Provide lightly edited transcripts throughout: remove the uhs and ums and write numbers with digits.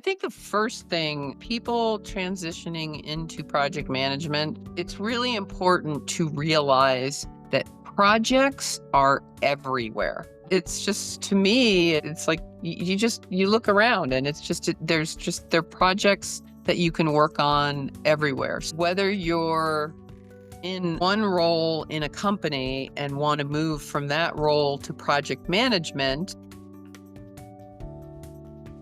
think the first thing, people transitioning into project management, it's really important to realize that projects are everywhere. It's just, to me, it's like you look around and there are projects that you can work on everywhere. So whether you're in one role in a company and want to move from that role to project management.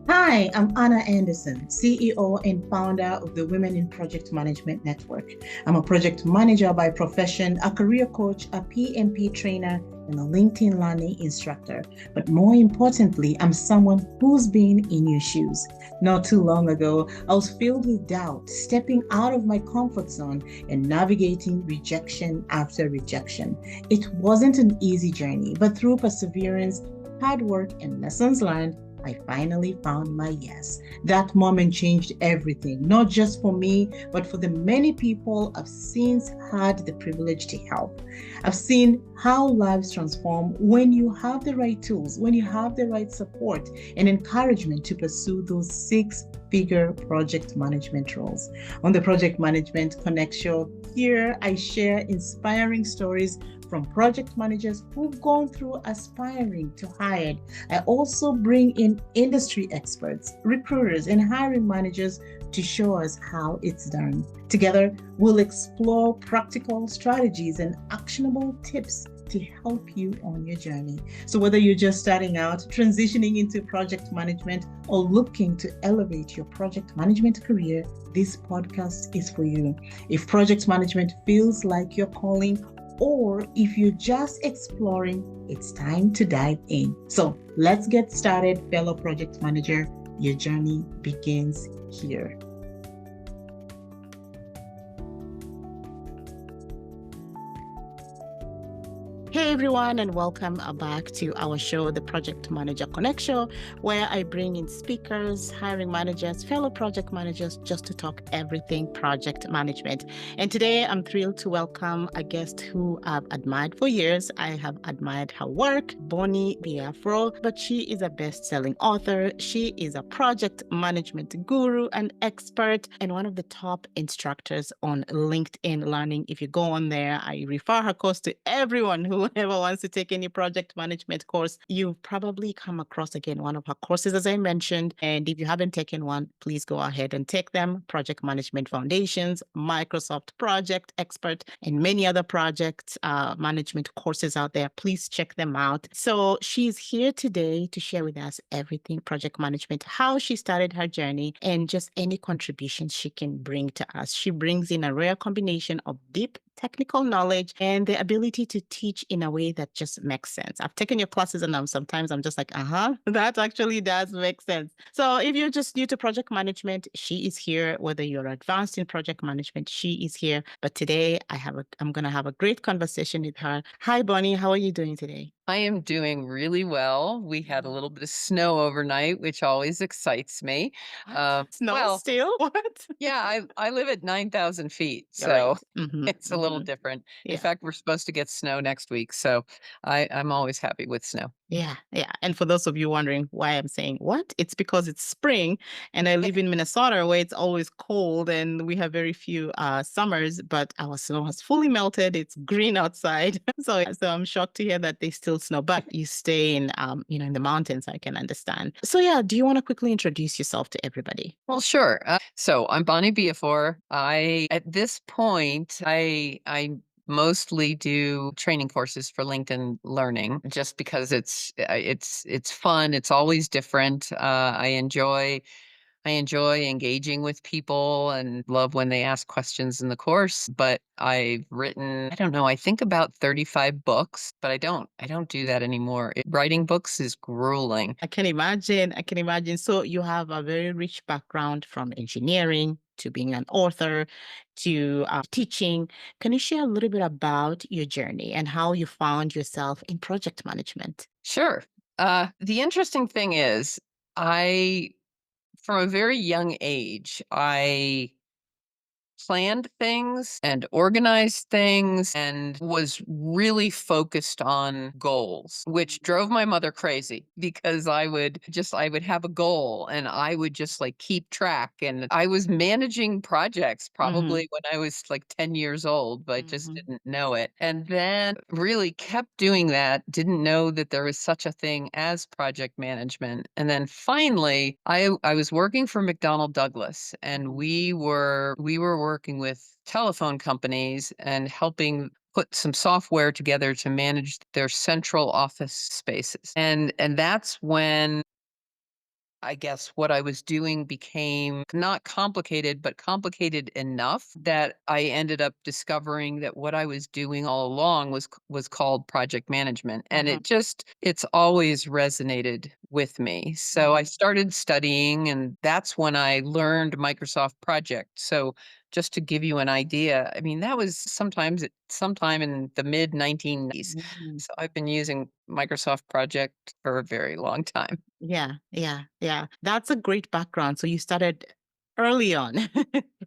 Hi, I'm Anna Anderson, CEO and founder of the Women in Project Management Network. I'm a project manager by profession, a career coach, a PMP trainer, and a LinkedIn learning instructor. But more importantly, I'm someone who's been in your shoes. Not too long ago, I was filled with doubt, stepping out of my comfort zone and navigating rejection after rejection. It wasn't an easy journey, but through perseverance, hard work, and lessons learned, I finally found my yes. That moment changed everything, not just for me, but for the many people I've since had the privilege to help. I've seen how lives transform when you have the right tools, when you have the right support and encouragement to pursue those six-figure project management roles. On the Project Management Connect show, here I share inspiring stories from project managers who've gone through aspiring to hired. I also bring in industry experts, recruiters, and hiring managers to show us how it's done. Together, we'll explore practical strategies and actionable tips to help you on your journey. So whether you're just starting out, transitioning into project management, or looking to elevate your project management career, this podcast is for you. If project management feels like your calling, or if you're just exploring, it's time to dive in. So let's get started, fellow project manager. Your journey begins here. Hey everyone, and welcome back to our show, the Project Manager Connect Show, where I bring in speakers, hiring managers, fellow project managers, just to talk everything project management. And today I'm thrilled to welcome a guest who I've admired for years. I have admired her work, Bonnie Biafore, but she is a best-selling author. She is a project management guru and expert, and one of the top instructors on LinkedIn Learning. If you go on there, I refer her course to everyone who ever wants to take any project management course. You've probably come across, again, one of her courses, as I mentioned. And if you haven't taken one, please go ahead and take them. Project Management Foundations, Microsoft Project Expert, and many other project management courses out there. Please check them out. So she's here today to share with us everything project management, how she started her journey, and just any contributions she can bring to us. She brings in a rare combination of deep technical knowledge and the ability to teach in a way that just makes sense. I've taken your classes and sometimes I'm just like, that actually does make sense. So if you're just new to project management, she is here. Whether you're advanced in project management, she is here. But today I'm going to have a great conversation with her. Hi, Bonnie. How are you doing today? I am doing really well. We had a little bit of snow overnight, which always excites me. Snow still? What? Yeah, I live at 9,000 feet, Right. so it's a little different. In fact, we're supposed to get snow next week, so I'm always happy with snow. Yeah. And for those of you wondering why I'm saying what, it's because it's spring and I live in Minnesota where it's always cold and we have very few summers, but our snow has fully melted. It's green outside. So I'm shocked to hear that they still snow, but you stay in, in the mountains, I can understand. So yeah, do you want to quickly introduce yourself to everybody? Well, sure. So I'm Bonnie Biafore. At this point, I mostly do training courses for LinkedIn Learning, just because it's fun. It's always different. I enjoy engaging with people and love when they ask questions in the course. But I've written, I don't know, I think about 35 books, but I don't do that anymore. Writing books is grueling. I can imagine. I can imagine. So you have a very rich background from engineering to being an author to teaching. Can you share a little bit about your journey and how you found yourself in project management? Sure. The interesting thing is, I, from a very young age, I planned things and organized things and was really focused on goals, which drove my mother crazy because I would have a goal and I would just like keep track. And I was managing projects Mm-hmm. probably when I was like 10 years old, but just Mm-hmm. didn't know it. And then really kept doing that, didn't know that there was such a thing as project management. And then finally, I was working for McDonnell Douglas and we were working with telephone companies and helping put some software together to manage their central office spaces. And that's when I guess what I was doing became not complicated, but complicated enough that I ended up discovering that what I was doing all along was called project management. And Mm-hmm. it's always resonated with me. So I Mm-hmm. started studying, and that's when I learned Microsoft Project. So just to give you an idea, I mean, that was sometime in the mid 1990s. Mm-hmm. So I've been using Microsoft Project for a very long time. Yeah, yeah, yeah. That's a great background. So you started early on.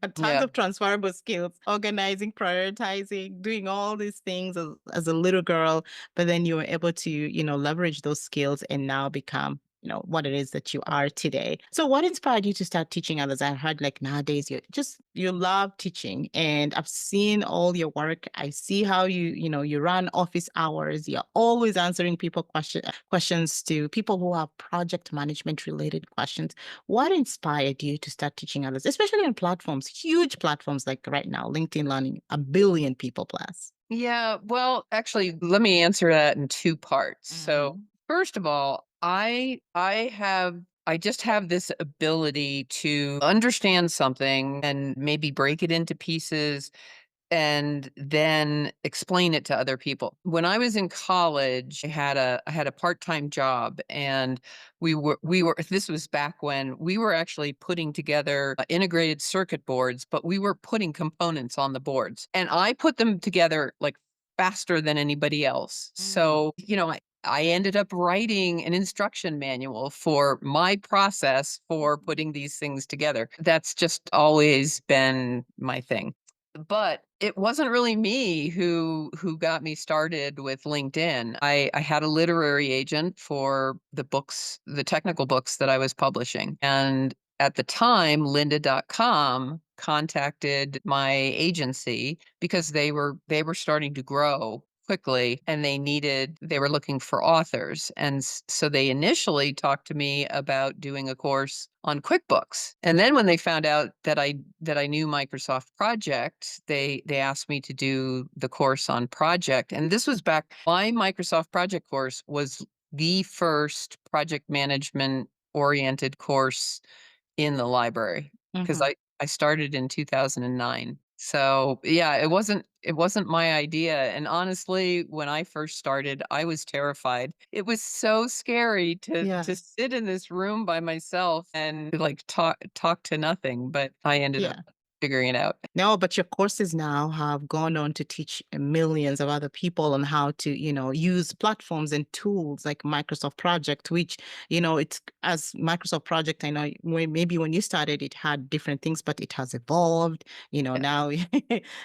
Had tons Yeah. of transferable skills, organizing, prioritizing, doing all these things as a little girl, but then you were able to, leverage those skills and now become, what it is that you are today. So what inspired you to start teaching others? I heard like nowadays you love teaching and I've seen all your work. I see how you run office hours. You're always answering questions to people who have project management related questions. What inspired you to start teaching others, especially on platforms, huge platforms like right now, LinkedIn Learning, a billion people plus? Yeah, well, actually, let me answer that in 2 parts. So, Mm-hmm. first of all, I just have this ability to understand something and maybe break it into pieces and then explain it to other people. When I was in college, I had a part-time job and we were this was back when we were actually putting together integrated circuit boards, but we were putting components on the boards. And I put them together like faster than anybody else. Mm-hmm. So, I ended up writing an instruction manual for my process for putting these things together. That's just always been my thing. But it wasn't really me who got me started with LinkedIn. I had a literary agent for the technical books that I was publishing. And at the time, lynda.com contacted my agency because they were starting to grow quickly and they were looking for authors. And so they initially talked to me about doing a course on QuickBooks. And then when they found out that I knew Microsoft Project, they asked me to do the course on Project. And this was back my Microsoft Project course was the first project management oriented course in the library because Mm-hmm. I started in 2009. So, yeah, it wasn't my idea, and honestly, when I first started, I was terrified. It was so scary Yeah. to sit in this room by myself and, like, talk to nothing, but I ended up Yeah. figuring it out. No, but your courses now have gone on to teach millions of other people on how to, use platforms and tools like Microsoft Project, which, it's as Microsoft Project, I know maybe when you started, it had different things, but it has evolved. Yeah. Now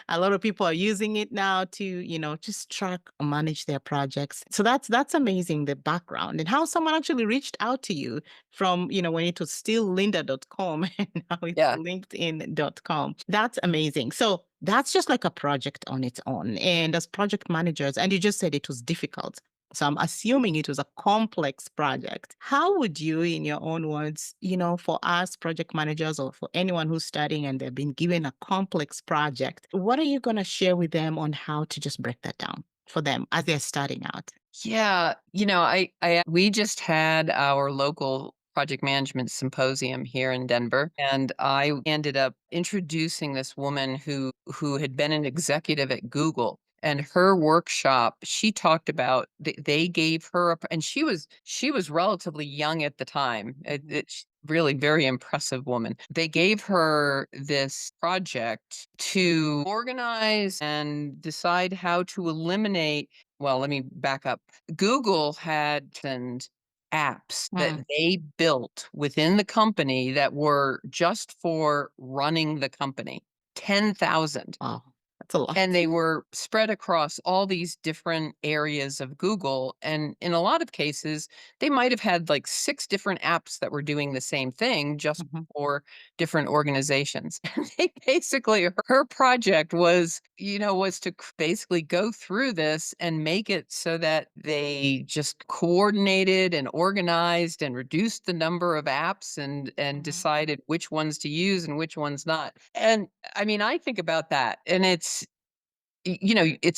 a lot of people are using it now to, just track and manage their projects. So that's amazing, the background and how someone actually reached out to you from, when it was still lynda.com and now it's Yeah. linkedin.com. That's amazing. So that's just like a project on its own. And as project managers, and you just said it was difficult. So I'm assuming it was a complex project. How would you, in your own words, for us project managers or for anyone who's studying and they've been given a complex project, what are you going to share with them on how to just break that down for them as they're starting out? Yeah, I we just had our local project management symposium here in Denver, and I ended up introducing this woman who had been an executive at Google. And her workshop, she talked about they gave her and she was relatively young at the time. Mhm. Really very impressive woman. They gave her this project to organize and decide how to eliminate well, let me back up. Google had and apps that Mm, they built within the company that were just for running the company. 10,000. Wow. That's a And lot. they were spread across all these different areas of Google. And in a lot of cases, they might have had like 6 different apps that were doing the same thing just Mhm. for different organizations. And they basically, her project was, was to basically go through this and make it so that they just coordinated and organized and reduced the number of apps and Mhm. decided which ones to use and which ones not. And I mean, I think about that and it's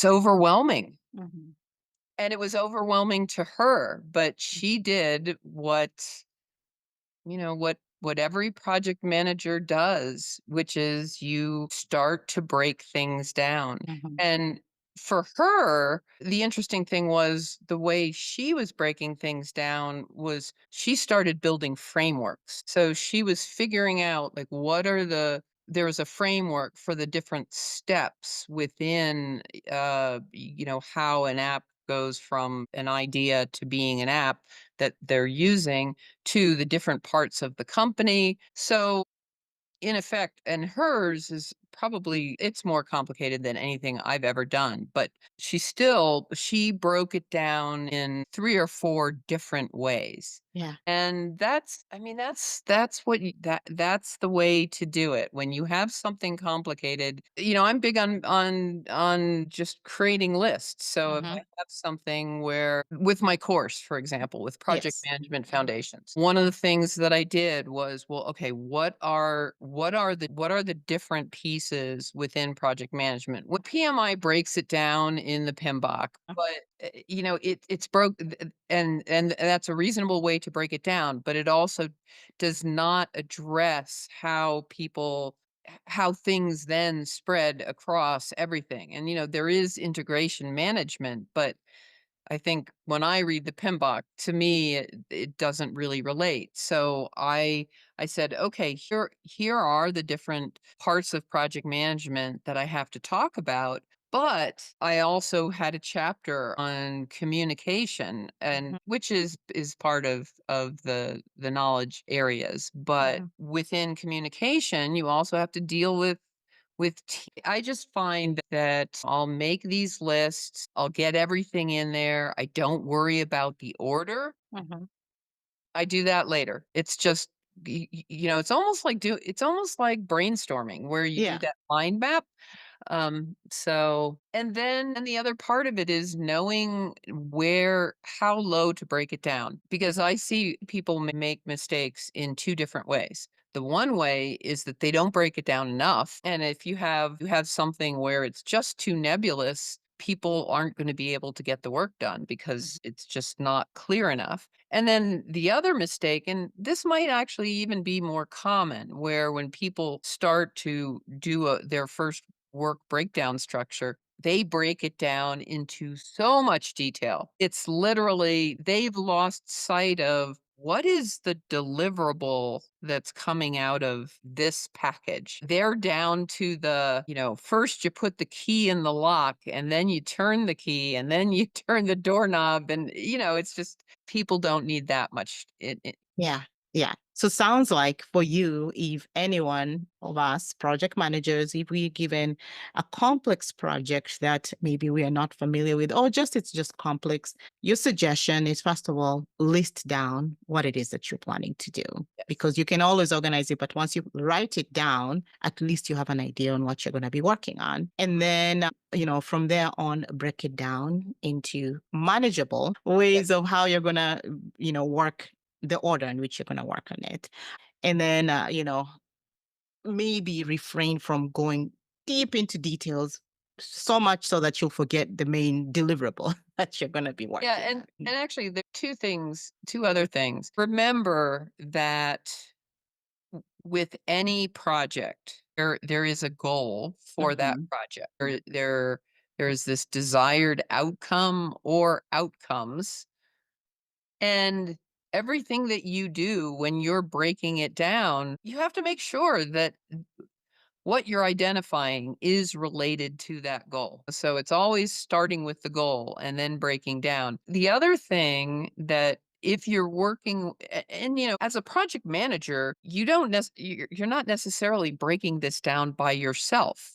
overwhelming, Mhm. and it was overwhelming to her, but she did what every project manager does, which is you start to break things down. Mhm. And for her, the interesting thing was the way she was breaking things down was she started building frameworks. So she was figuring out like there was a framework for the different steps within how an app goes from an idea to being an app that they're using to the different parts of the company. So in effect, and hers is probably it's more complicated than anything I've ever done, but she broke it down in 3 or 4 different ways. Yeah. And that's I mean, that's the way to do it. When you have something complicated, I'm big on just creating lists. So if I Mhm. have something where with my course, for example, with project Yes. management foundations, one of the things that I did was, well, okay, what are the different pieces within project management? What PMI breaks it down in the PMBOK, Mhm. but it's broke, and that's a reasonable way to break it down, but it also does not address how things then spread across everything. And there is integration management, but I think when I read the PMBOK, to me, it doesn't really relate. So I said, okay, here are the different parts of project management that I have to talk about. But I also had a chapter on communication, and Mhm. which is part of the knowledge areas. But Mhm. within communication, you also have to deal I just find that I'll make these lists, I'll get everything in there, I don't worry about the order, Mhm. I do that later. It's just it's almost like brainstorming where you do Yeah. that mind map. And then and the other part of it is knowing how low to break it down, because I see people make mistakes in 2 different ways. The one way is that they don't break it down enough. And if you have something where it's just too nebulous, people aren't going to be able to get the work done Mhm. because it's just not clear enough. And then the other mistake, and this might actually even be more common, where when people start to do their first work breakdown structure, they break it down into so much detail. It's literally, they've lost sight of what is the deliverable that's coming out of this package. They're down to first you put the key in the lock and then you turn the key and then you turn the doorknob. And, it's just people don't need that much. Yeah, yeah. So sounds like for you, if anyone of us project managers, if we given a complex project that maybe we are not familiar with, or just it's just complex, your suggestion is first of all, list down what it is that you're planning to do. Yes. Because you can always organize it, but once you write it down, at least you have an idea on what you're going to be working on. And then, from there on, break it down into manageable Yes. ways of how you're going to, work the order in which you're going to work on it. And then, maybe refrain from going deep into details so much so that you'll forget the main deliverable that you're going to be Yeah, working and on. actually there are two other things. Remember that with any project, there is a goal for that Mhm. project. There's this desired outcome or outcomes, and everything that you do when you're breaking it down, you have to make sure that what you're identifying is related to that goal. So it's always starting with the goal and then breaking down. The other thing that if you're working and as a project manager, you're not necessarily breaking this down by yourself.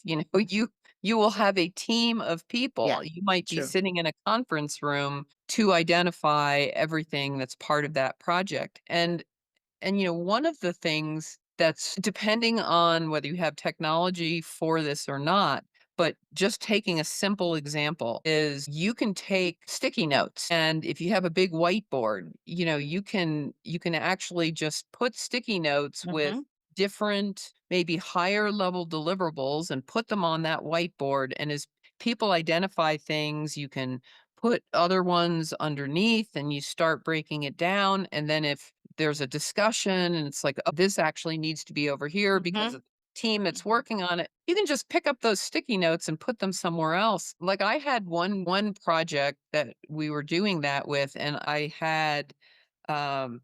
You will have a team of Yeah, people. You might be true. sitting in a conference room to identify everything that's part of that project. And one of the things that's depending on whether you have technology for this or not, but just taking a simple example is you can take sticky notes, and if you have a big whiteboard, you can actually just put sticky notes with Hmm. different, maybe higher level deliverables and put them on that whiteboard. And as people identify things, you can put other ones underneath and you start breaking it down. And then if there's a discussion and it's like, "Oh, this actually needs to be over here because Hmm. of the team that's working on it." You can just pick up those sticky notes and put them somewhere else. Like, I had one project that we were doing that with, and um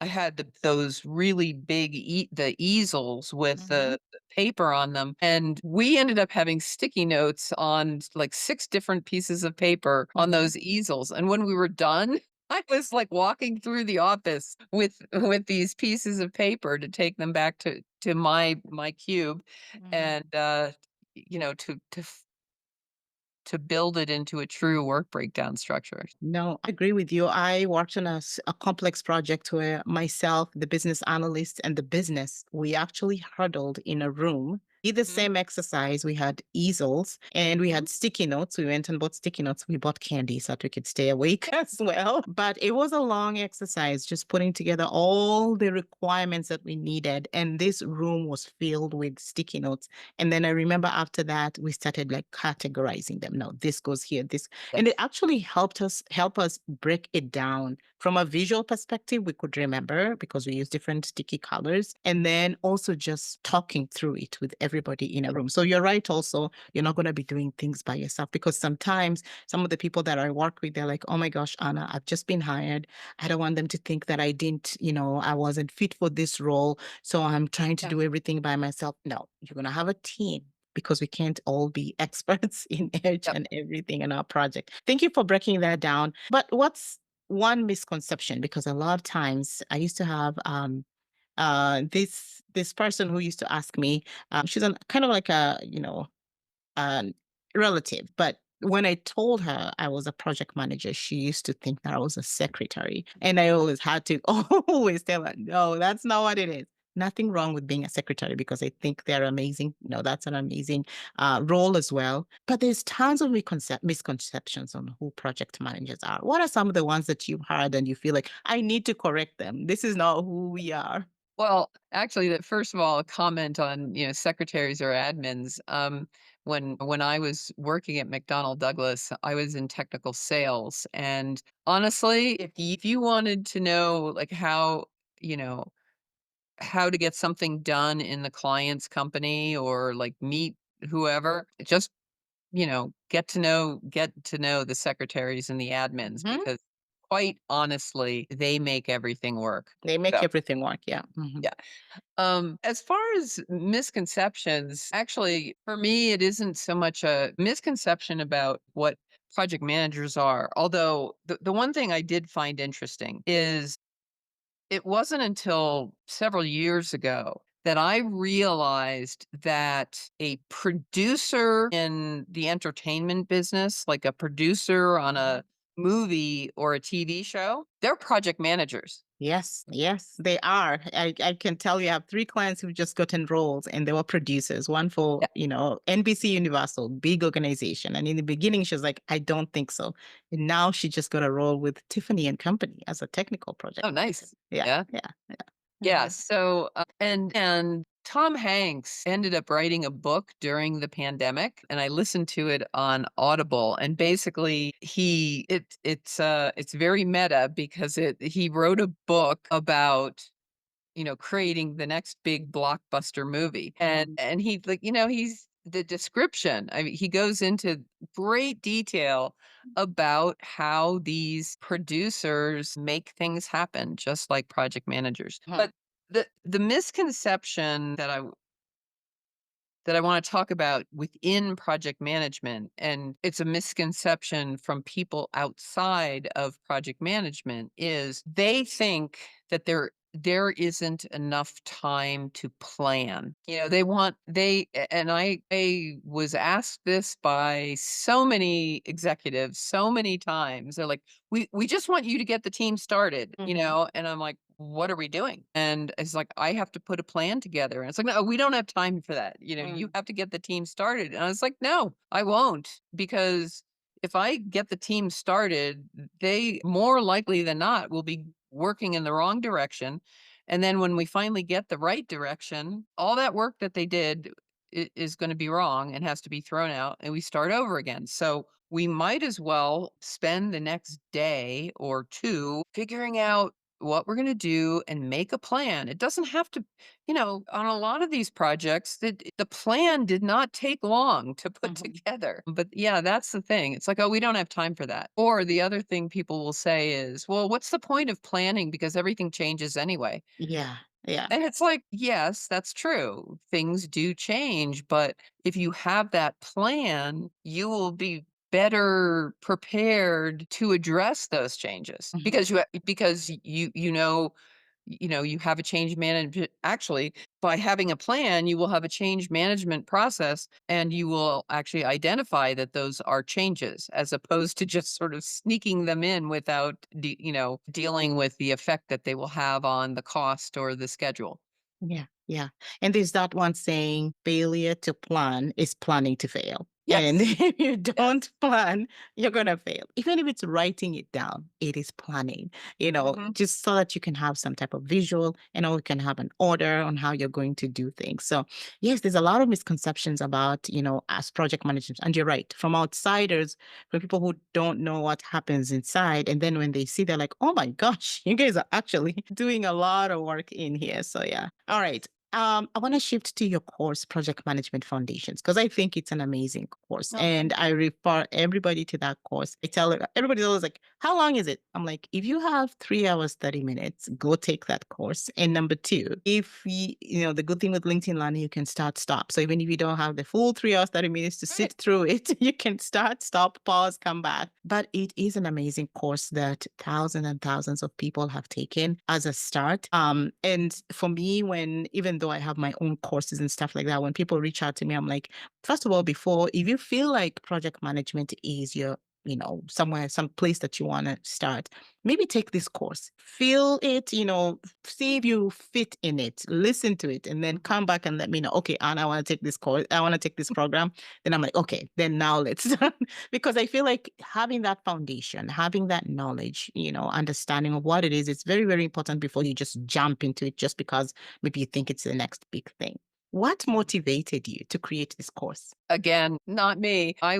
I had those really big the easels with Hmm. the paper on them, and we ended up having sticky notes on like 6 different pieces of paper on Hmm. those easels, and when we were done, I was, like, walking through the office with these pieces of paper to take them back to my cube Hmm. and, to build it into a true work breakdown structure. No, I agree with you. I worked on a complex project where myself, the business analyst, and the business, we actually huddled in a room. Did the Mhm, same exercise. We had easels and we mhm. had sticky notes. We went and bought sticky notes. We bought candy so that we could stay awake as well. But it was a long exercise, just putting together all the requirements that we needed. And this room was filled with sticky notes. And then I remember after that, we started like categorizing them. No, this goes here, this, and it Yes. actually help us break it down from a visual perspective. We could remember because we use different sticky colors, and then also just talking through it with everybody in a room. So you're right. Also, you're not going to be doing things by yourself because sometimes some of the people that I work with, they're like, "Oh my gosh, Anna, I've just been hired. I don't want them to think that I didn't, I wasn't fit for this role. So I'm trying to Yeah, do everything by myself." No, you're going to have a team because we can't all be experts in each yep. and everything in our project. Thank you for breaking that down. But what's one misconception? Because a lot of times I used to have this person who used to ask me, she's kind of like a, um, relative. But when I told her I was a project manager, she used to think that I was a secretary. And I always had to always tell her, no, that's not what it is. Nothing wrong with being a secretary because I think they're amazing. No, that's an amazing role as well. But there's tons of misconceptions on who project managers are. What are some of the ones that you've heard and you feel like I need to correct them? This is not who we are. Well, actually, that first of all, a comment on, secretaries or admins. When I was working at McDonnell Douglas, I was in technical sales, and honestly, if you wanted to know like you know how to get something done in the client's company or like meet whoever, just get to know the secretaries and the admins Mhm. because quite honestly, they make everything work. They make So everything work. Yeah. Mhm. yeah. As far as misconceptions, actually, for me, it isn't so much a misconception about what project managers are. Although the one thing I did find interesting is it wasn't until several years ago that I realized that a producer in the entertainment business, like a producer on Mhm. a movie or a TV show, they're project managers. Yes, yes, they are. I can tell you I have 3 clients who've just gotten roles and they were producers, one for, Yeah. NBC Universal, big organization. And in the beginning, she was like, I don't think so. And now she just got a role with Tiffany and Company as a technical project Oh, manager. nice. Yeah, Yeah. yeah, yeah. Yeah, Mhm. so, and Tom Hanks ended up writing a book during the pandemic, and I listened to it on Audible, and basically it's very meta because he wrote a book about creating the next big blockbuster movie. And Mhm. and he like, he's the description. I mean, he goes into great detail about how these producers make things happen, just like project managers. Mhm. But the misconception that that I want to talk about within project management. And it's a misconception from people outside of project management is they think that there isn't enough time to plan. And I was asked this by so many executives so many times. They're like, we just want you to get the team started, Mhm. and I'm like, what are we doing? And it's like, I have to put a plan together. And it's like, no, we don't have time for that. You Mm. have to get the team started. And I was like, no, I won't, because if I get the team started, they more likely than not will be working in the wrong direction. And then when we finally get the right direction, all that work that they did is going to be wrong and has to be thrown out, and we start over again. So we might as well spend the next day or two figuring out what we're going to do and make a plan. It doesn't have to, on a lot of these projects, the plan did not take long to put Mhm. together. But yeah, that's the thing. It's like, oh, we don't have time for that. Or the other thing people will say is, well, what's the point of planning, because everything changes anyway? Yeah. Yeah. And it's like, yes, that's true. Things do change, but if you have that plan, you will be better prepared to address those changes, Mhm. because you have a change management. Actually, by having a plan, you will have a change management process, and you will actually identify that those are changes, as opposed to just sort of sneaking them in without dealing with the effect that they will have on the cost or the schedule. Yeah, yeah. And there's that one saying, failure to plan is planning to fail. And Yes. if you Yes. don't plan, you're going to fail. Even if it's writing it down, it is planning, Mhm. just so that you can have some type of visual and you can have an order on how you're going to do things. So, yes, there's a lot of misconceptions about, as project managers. And you're right, from outsiders, from people who don't know what happens inside. And then when they see, they're like, oh my gosh, you guys are actually doing a lot of work in here. So, yeah. All right. I want to shift to your course, Project Management Foundations, because I think it's an amazing course. Oh, And thank I you. refer everybody to that course. I tell everybody's always like, how long is it? I'm like, if you have 3 hours, 30 minutes, go take that course. And number two, if the good thing with LinkedIn Learning, you can start, stop. So even if you don't have the full 3 hours, 30 minutes to sit Right. through it, you can start, stop, pause, come back. But it is an amazing course that thousands and thousands of people have taken as a start. And for me, even though I have my own courses and stuff like that, when people reach out to me, I'm like, first of all, if you feel like project management is your somewhere, some place that you want to start, maybe take this course, feel it, see if you fit in it, listen to it, and then Mhm. come back and let me know, okay, Anna, I want to take this course, I want to take this program. Then I'm like, okay, then now let's because I feel like having that foundation, having that knowledge, understanding of what it is, it's very, very important before you just jump into it just because maybe you think it's the next big thing. What motivated you to create this course? Again, not me. I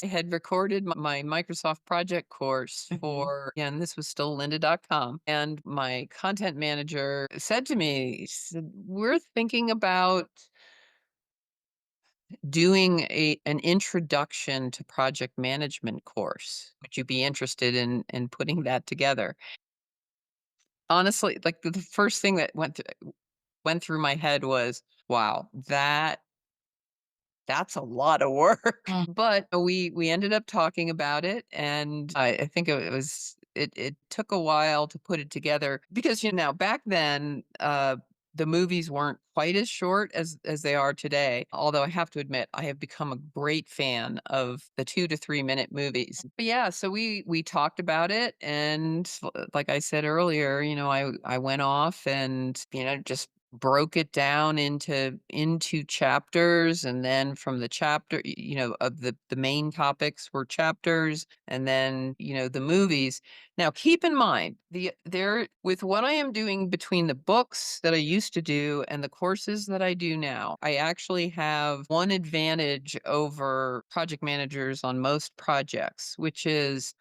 had recorded my Microsoft project course Mhm. for, and this was still lynda.com. And my content manager said to me, she said, we're thinking about doing an introduction to project management course. Would you be interested in putting that together? Honestly, like the first thing that went through my head was, wow, that's a lot of work. Mm. But we ended up talking about it, and I think it took a while to put it together, because now back then, the movies weren't quite as short as they are today. Although I have to admit, I have become a great fan of the 2 to 3 minute movies. But yeah, so we talked about it, and like I said earlier, I went off and just broke it down into chapters, and then from the chapter, of the main topics were chapters, and then the movies. Now keep in mind, there with what I am doing between the books that I used to do and the courses that I do now, I actually have one advantage over project managers on most projects, which is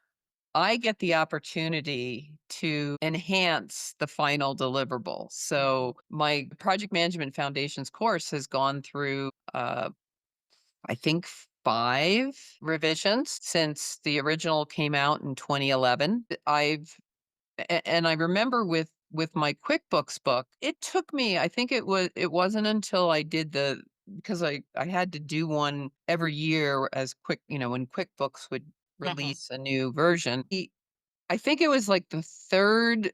I get the opportunity to enhance the final deliverable. So my project management foundations course has gone through, I think, 5 revisions since the original came out in 2011. And I remember with my QuickBooks book, it took me, I think it wasn't until I did because I had to do one every year as when QuickBooks would Mhm. release a new version. I think it was like the third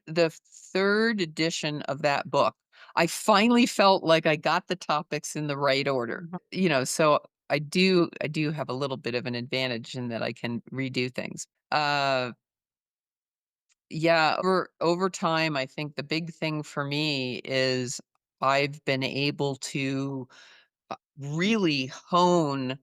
edition of that book. I finally felt like I got the topics in the right order. Mhm. So I do have a little bit of an advantage in that I can redo things. Yeah, over time, I think the big thing for me is I've been able to really hone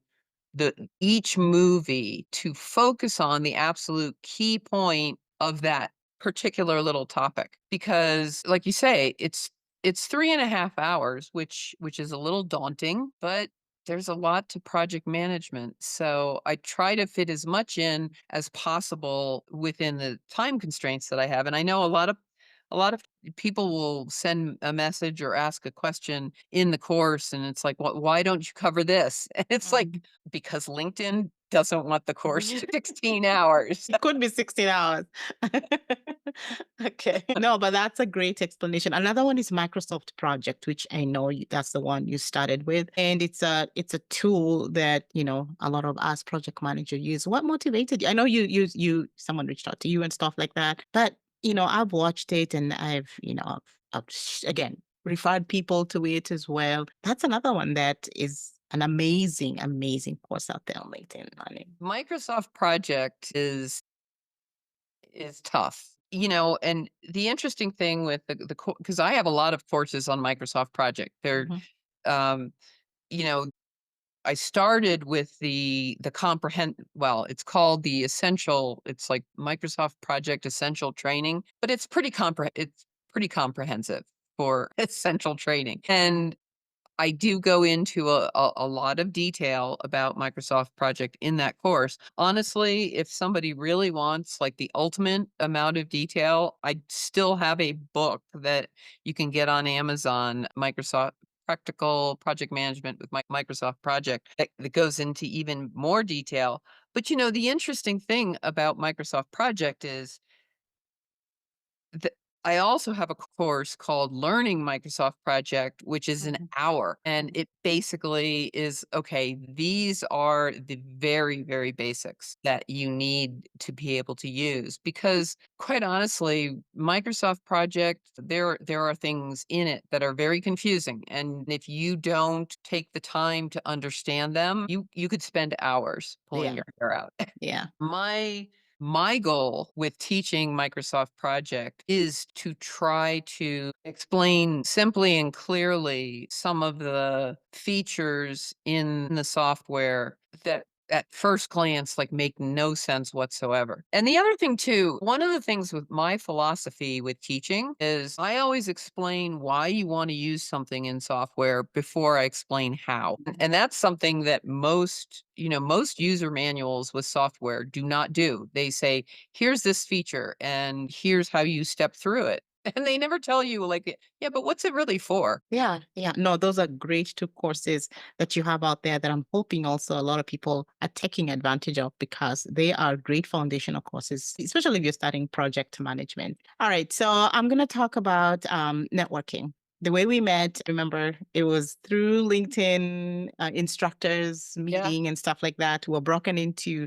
each movie to focus on the absolute key point of that particular little topic. Because like you say, it's 3.5 hours, which is a little daunting, but there's a lot to project management. So I try to fit as much in as possible within the time constraints that I have. And I know a lot of people will send a message or ask a question in the course, and it's like, why don't you cover this? And it's like, Mhm. because LinkedIn doesn't want the course to 16 hours. It could be 16 hours. Okay. No, but that's a great explanation. Another one is Microsoft Project, which I know that's the one you started with. And it's a tool that, a lot of us project manager use. What motivated you? I know you someone reached out to you and stuff like that. But, I've watched it and again referred people to it as well. That's another one that is an amazing, amazing course out there on LinkedIn Learning. Microsoft Project is tough. And the interesting thing with the because I have a lot of courses on Microsoft Project. Mhm. Um, you know, I started with the comprehend well, it's called the essential, it's like Microsoft Project Essential Training, but it's pretty comprehensive for essential training. And I do go into a lot of detail about Microsoft Project in that course. Honestly, if somebody really wants like the ultimate amount of detail, I still have a book that you can get on Amazon, Microsoft Practical Project Management with Microsoft Project, that goes into even more detail. But the interesting thing about Microsoft Project is the I also have a course called Learning Microsoft Project, which is an Mhm. hour, and Mhm. it basically is, okay, these are the very, very basics that you need to be able to use. Because quite honestly, Microsoft Project, there are things in it that are very confusing. And if you don't take the time to understand them, you could spend hours pulling Yeah. your hair out. Yeah. My goal with teaching Microsoft Project is to try to explain simply and clearly some of the features in the software that at first glance like make no sense whatsoever. And the other thing too, one of the things with my philosophy with teaching is I always explain why you want to use something in software before I explain how. Mhm. And that's something that most user manuals with software do not do. They say, here's this feature and here's how you step through it. And they never tell you, like, yeah, but what's it really for? Yeah, yeah. No, those are great two courses that you have out there that I'm hoping also a lot of people are taking advantage of because they are great foundational courses, especially if you're starting project management. All right, so I'm going to talk about networking. The way we met, remember, it was through LinkedIn instructors Yeah. meeting and stuff like that. We were broken into,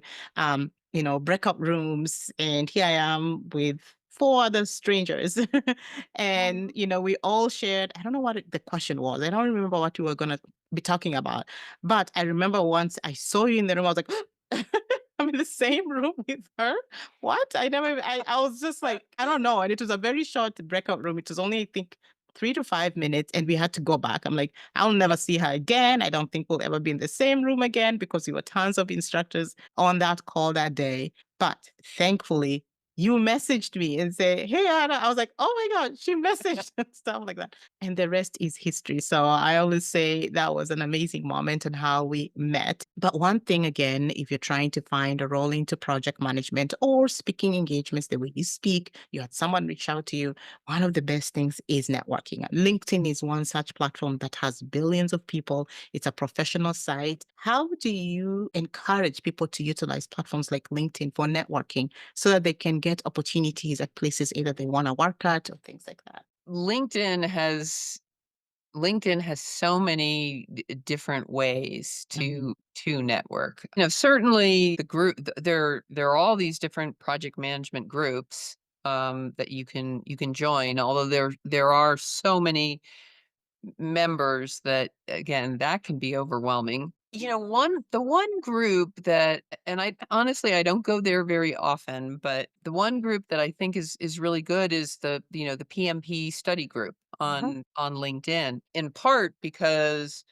breakout rooms, and here I am with four other strangers. And we all shared, I don't know what the question was, I don't remember what we were going to be talking about, but I remember once I saw you in the room, I was like, I'm in the same room with her. What? I was just like, I don't know. And it was a very short breakout room. It was only, I think, 3 to 5 minutes, and we had to go back. I'm like, I'll never see her again. I don't think we'll ever be in the same room again because there were tons of instructors on that call that day. But thankfully, you messaged me and say, "Hey, Anna." I was like, "Oh my God, she messaged," and stuff like that. And the rest is history. So I always say that was an amazing moment and how we met. But one thing again, if you're trying to find a role into project management or speaking engagements, the way you speak, you had someone reach out to you, one of the best things is networking. LinkedIn is one such platform that has billions of people. It's a professional site. How do you encourage people to utilize platforms like LinkedIn for networking so that they can get opportunities at places either they want to work at or things like that? LinkedIn has LinkedIn has so many different ways Mhm. to network. Certainly the there are all these different project management groups that you can join. Although there are so many members that, again, that can be overwhelming. The one group that, and I honestly, I don't go there very often, but the one group that I think is really good is the PMP study group Uh-huh. on LinkedIn, in part because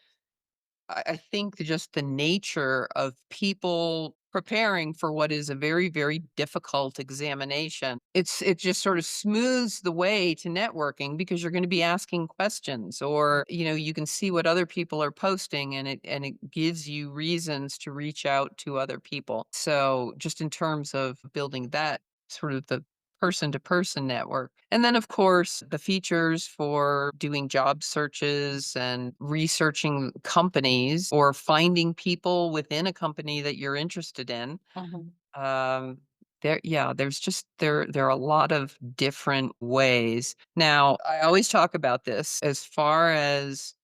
I think just the nature of people preparing for what is a very, very difficult examination. It just sort of smooths the way to networking because you're going to be asking questions, or you can see what other people are posting, and it gives you reasons to reach out to other people. So just in terms of building that sort of the person to person network. And then, of course, the features for doing job searches and researching companies or finding people within a company that you're interested in. Mhm. Um, there's just there are a lot of different ways. Now, I always talk about this as far as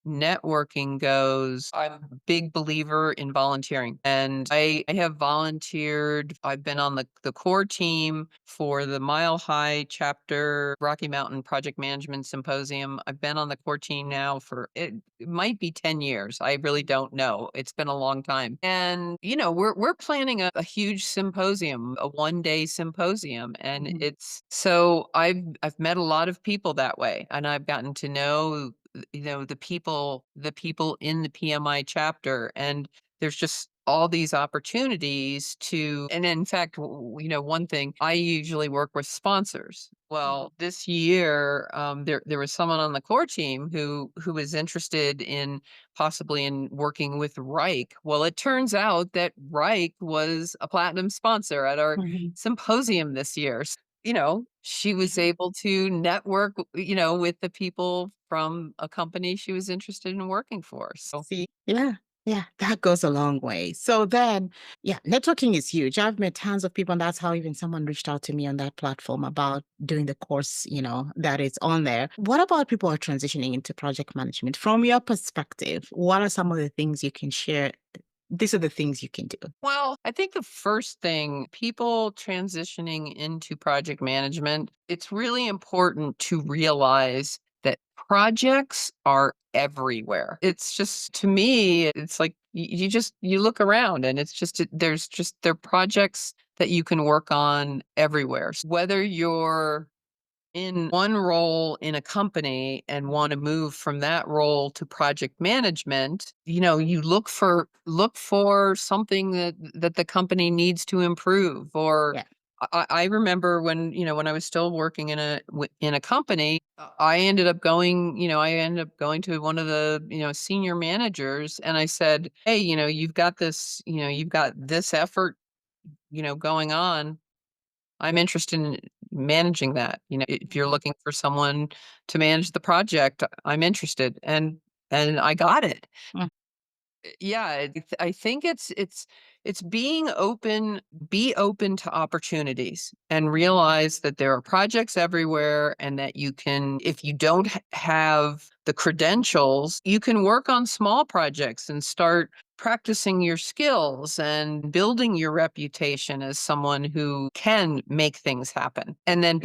networking goes. I'm a big believer in volunteering, and I have volunteered. I've been on the core team for the Mile High chapter Rocky Mountain Project Management Symposium. I've been on the core team now for it might be 10 years. I really don't know. It's been a long time. And we're planning a huge symposium, a 1-day symposium, and Mhm. it's so I've met a lot of people that way, and I've gotten to know the people in the PMI chapter, and there's just all these opportunities to, and in fact, one thing, I usually work with sponsors. Mhm. Well, this year, there was someone on the core team who was interested in possibly in working with Reich. Well, it turns out that Reich was a platinum sponsor at our Mhm. symposium this year. She was able to network, with the people from a company she was interested in working for. So, See, yeah, yeah, that goes a long way. So then, yeah, networking is huge. I've met tons of people, and that's how even someone reached out to me on that platform about doing the course, that is on there. What about people who are transitioning into project management? From your perspective, what are some of the things you can share? These are the things you can do. well, I think the first thing, people transitioning into project management, it's really important to realize that projects are everywhere. It's just, to me, it's like you look around, and it's just there are projects that you can work on everywhere. Whether you're in one role in a company and want to move from that role to project management, you look for something that the company needs to improve. Or Yeah. I remember when I was still working in a company, I ended up going to one of the senior managers, and I said, hey, you've got this effort going on. I'm interested in managing that. If you're Mhm. looking for someone to manage the project, I'm interested, and I got it. Mm. Yeah, I think it's be open to opportunities, and realize that there are projects everywhere, and that you can, if you don't have the credentials, you can work on small projects and start practicing your skills and building your reputation as someone who can make things happen. And then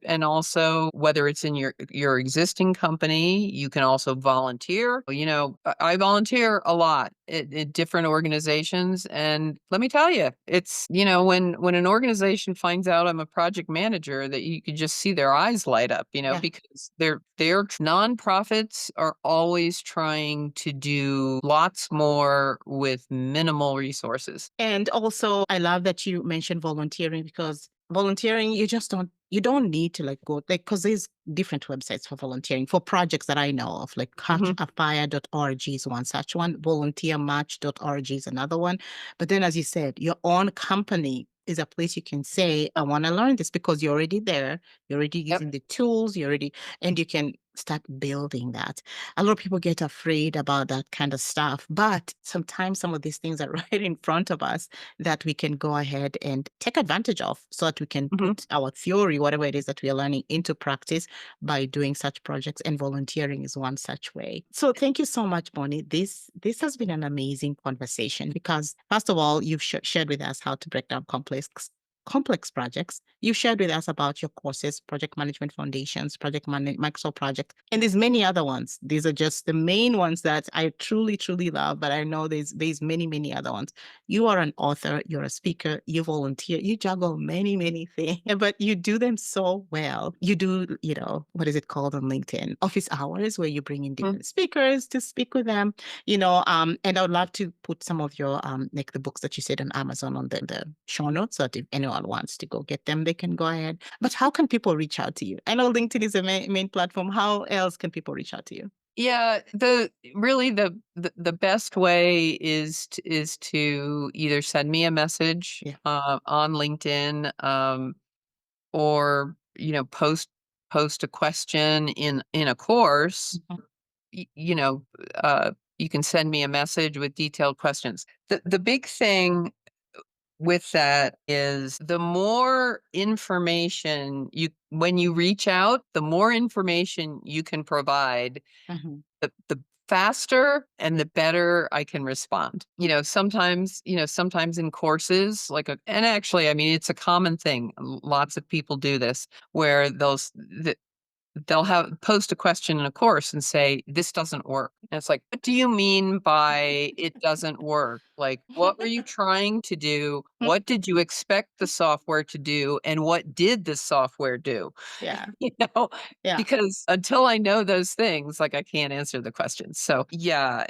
and also, whether it's in your existing company, you can also volunteer. I volunteer a lot at different organizations, and let me tell you, it's when an organization finds out I'm a project manager, that you could just see their eyes light up, Yeah. because they're nonprofits are always trying to do lots more with minimal resources. And also, I love that you mentioned volunteering, because volunteering, you don't need to like go like, because there's different websites for volunteering for projects that I know of, like Mhm. catchafire.org is one such one, volunteermatch.org is another one. But then, as you said, your own company is a place you can say, I want to learn this, because you're already there, you're already Yep. using the tools, and you can start building that. A lot of people get afraid about that kind of stuff, but sometimes some of these things are right in front of us that we can go ahead and take advantage of so that we can Mhm. put our theory, whatever it is that we are learning, into practice by doing such projects, and volunteering is one such way. So thank you so much, Bonnie. This has been an amazing conversation because, first of all, you've shared with us how to break down complex projects. You shared with us about your courses, project management foundations, Microsoft project, and there's many other ones. These are just the main ones that I truly, truly love, but I know there's many, many other ones. You are an author, you're a speaker, you volunteer, you juggle many, many things, but you do them so well. You do, what is it called on LinkedIn? Office hours, where you bring in Mm. different speakers to speak with them, and I would love to put some of your, like the books that you said on Amazon on the show notes, so that if anyone wants to go get them, they can go ahead. But how can people reach out to you? I know LinkedIn is a main platform. How else can people reach out to you? Yeah, the best way is to either send me a message Yeah. on LinkedIn, or post a question in a course. Mhm. y- you know, uh, you can send me a message with detailed questions. The big thing with that is the more information when you reach out, the more information you can provide, Mhm. the faster and the better I can respond. Sometimes in courses, and actually, I mean, it's a common thing. Lots of people do this where they'll have post a question in a course and say, this doesn't work. And it's like, what do you mean by it doesn't work? Like, what were you trying to do? What did you expect the software to do? And what did the software do? Yeah. You know, Yeah. because until I know those things, like I can't answer the questions. So yeah.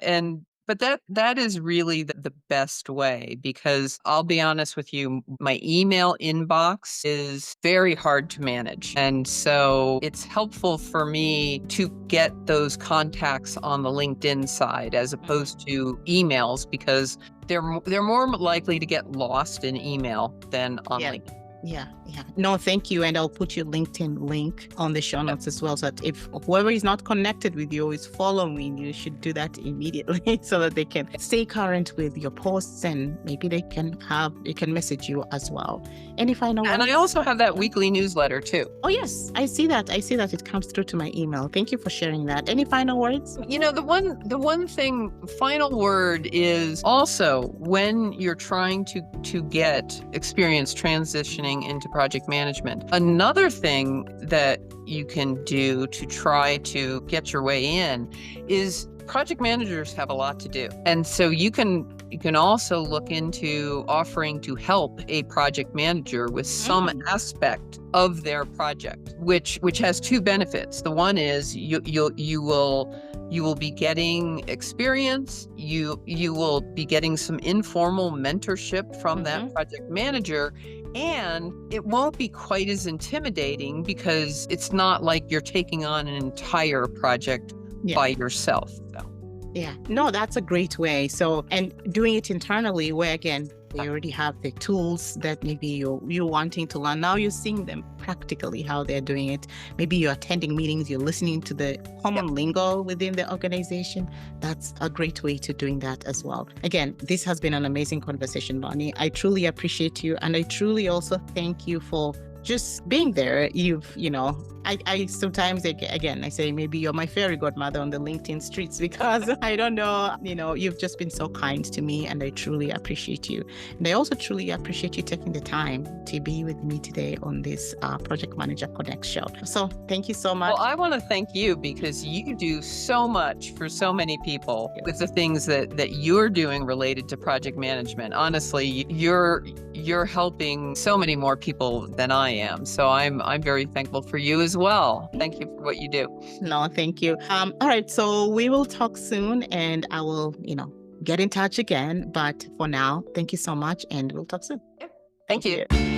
But that is really the best way, because I'll be honest with you, my email inbox is very hard to manage. And so it's helpful for me to get those contacts on the LinkedIn side as opposed to emails, because they're more likely to get lost in email than on Yeah. LinkedIn. Yeah, yeah. No, thank you. And I'll put your LinkedIn link on the show notes as well. So that if whoever is not connected with you or is following you, should do that immediately so that they can stay current with your posts, and maybe they can message you as well. Any final And words? I also have that weekly newsletter too. Oh, yes, I see that. I see that it comes through to my email. Thank you for sharing that. Any final words? The one thing, final word is also, when you're trying to get experience transitioning into project management, another thing that you can do to try to get your way in is, project managers have a lot to do. And so you can also look into offering to help a project manager with some Mm. aspect of their project, which has two benefits. The one is you will be getting experience. You will be getting some informal mentorship from that Mhm. project manager, and it won't be quite as intimidating because it's not like you're taking on an entire project Yeah. by yourself. So, Yeah, no, that's a great way. So, and doing it internally, where again, we already have the tools that maybe you're wanting to learn. Now you're seeing them practically how they're doing it. Maybe you're attending meetings, you're listening to the yep. common lingo within the organization. That's a great way to doing that as well. Again, this has been an amazing conversation, Bonnie. I truly appreciate you, and I truly also thank you for just being there. I sometimes, again, I say maybe you're my fairy godmother on the LinkedIn streets, because I don't know, you've just been so kind to me, and I truly appreciate you. And I also truly appreciate you taking the time to be with me today on this Project Manager Connect show. So thank you so much. Well, I want to thank you, because you do so much for so many people with the things that you're doing related to project management. Honestly, you're helping so many more people than I am. So I'm very thankful for you as well. Thank you for what you do. No, thank you. All right, so we will talk soon, and I will, get in touch again. But for now, thank you so much, and we'll talk soon. Thank you. Thank you.